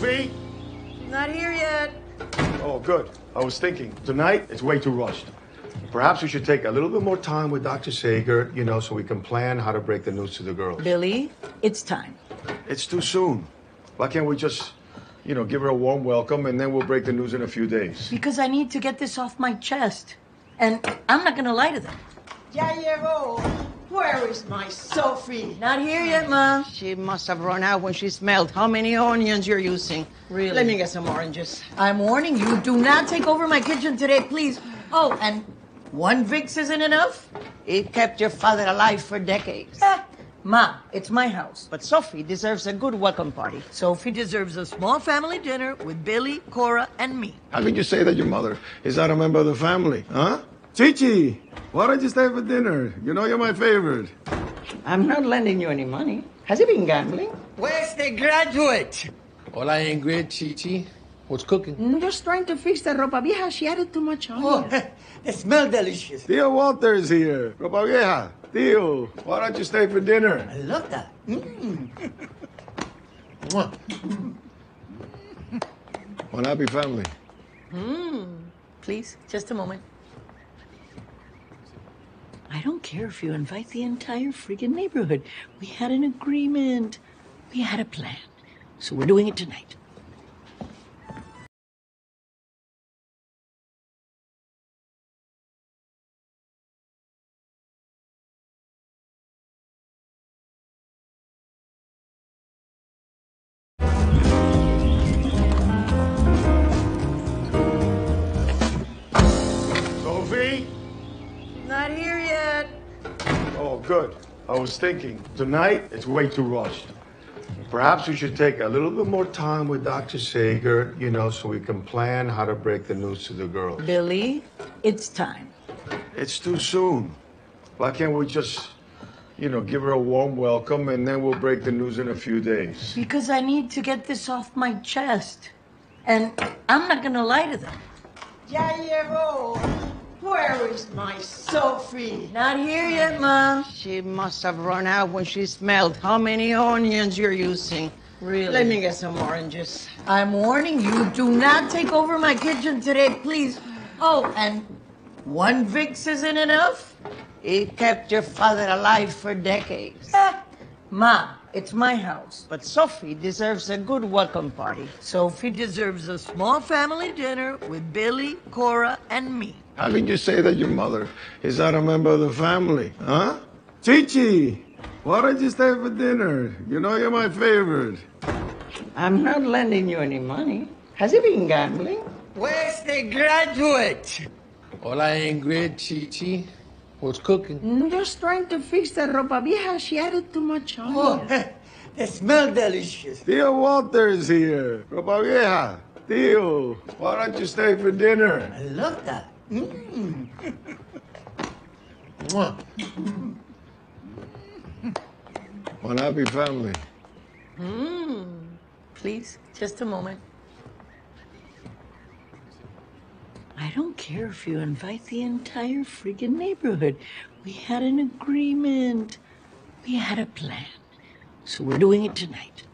Sophie? Not here yet. Oh, good. I was thinking, tonight it's way too rushed. Perhaps we should take a little bit more time with Dr. Sager, so we can plan how to break the news to the girls. Billy, it's time. It's too soon. Why can't we just, give her a warm welcome and then we'll break the news in a few days? Because I need to get this off my chest. And I'm not gonna lie to them. Ya llegó. Where is my Sophie? Not here yet, Mom. She must have run out when she smelled how many onions you're using. Really? Let me get some oranges. I'm warning you, do not take over my kitchen today, please. Oh, and one Vicks isn't enough? It kept your father alive for decades. Mom, it's my house. But Sophie deserves a good welcome party. Sophie deserves a small family dinner with Billy, Cora, and me. How can you say that your mother is not a member of the family, huh? Chichi, why don't you stay for dinner? You know you're my favorite. I'm not lending you any money. Has he been gambling? Where's the graduate? Hola, Ingrid, Chichi. What's cooking? I'm just trying to fix the ropa vieja. She added too much onion. They smell delicious. Tio Walter's here. Ropa vieja. Tio, why don't you stay for dinner? I love that. One happy family. Please, just a moment. I don't care if you invite the entire friggin' neighborhood. We had an agreement. We had a plan. So we're doing it tonight. Sophie? Not here yet. Oh, good. I was thinking, tonight it's way too rushed. Perhaps we should take a little bit more time with Dr. Sager, so we can plan how to break the news to the girls. Billy, it's time. It's too soon. Why can't we just, give her a warm welcome and then we'll break the news in a few days? Because I need to get this off my chest. And I'm not gonna lie to them. Ya llegó. Where is my Sophie? Not here yet, Mom. She must have run out when she smelled how many onions you're using. Really? Let me get some oranges. I'm warning you, do not take over my kitchen today, please. Oh, and one Vicks isn't enough? It kept your father alive for decades. Mom, it's my house. But Sophie deserves a good welcome party. Sophie deserves a small family dinner with Billy, Cora, and me. How can you say that your mother is not a member of the family, huh? Chichi, why don't you stay for dinner? You know you're my favorite. I'm not lending you any money. Has he been gambling? Where's the graduate? Hola, Ingrid, Chichi. What's cooking? I'm just trying to fix the ropa vieja. She added too much onion. They smell delicious. Tio Walter's here. Ropa vieja. Tio, why don't you stay for dinner? I love that. One happy family. Please, just a moment. I don't care if you invite the entire friggin' neighborhood. We had an agreement. We had a plan. So we're doing it tonight.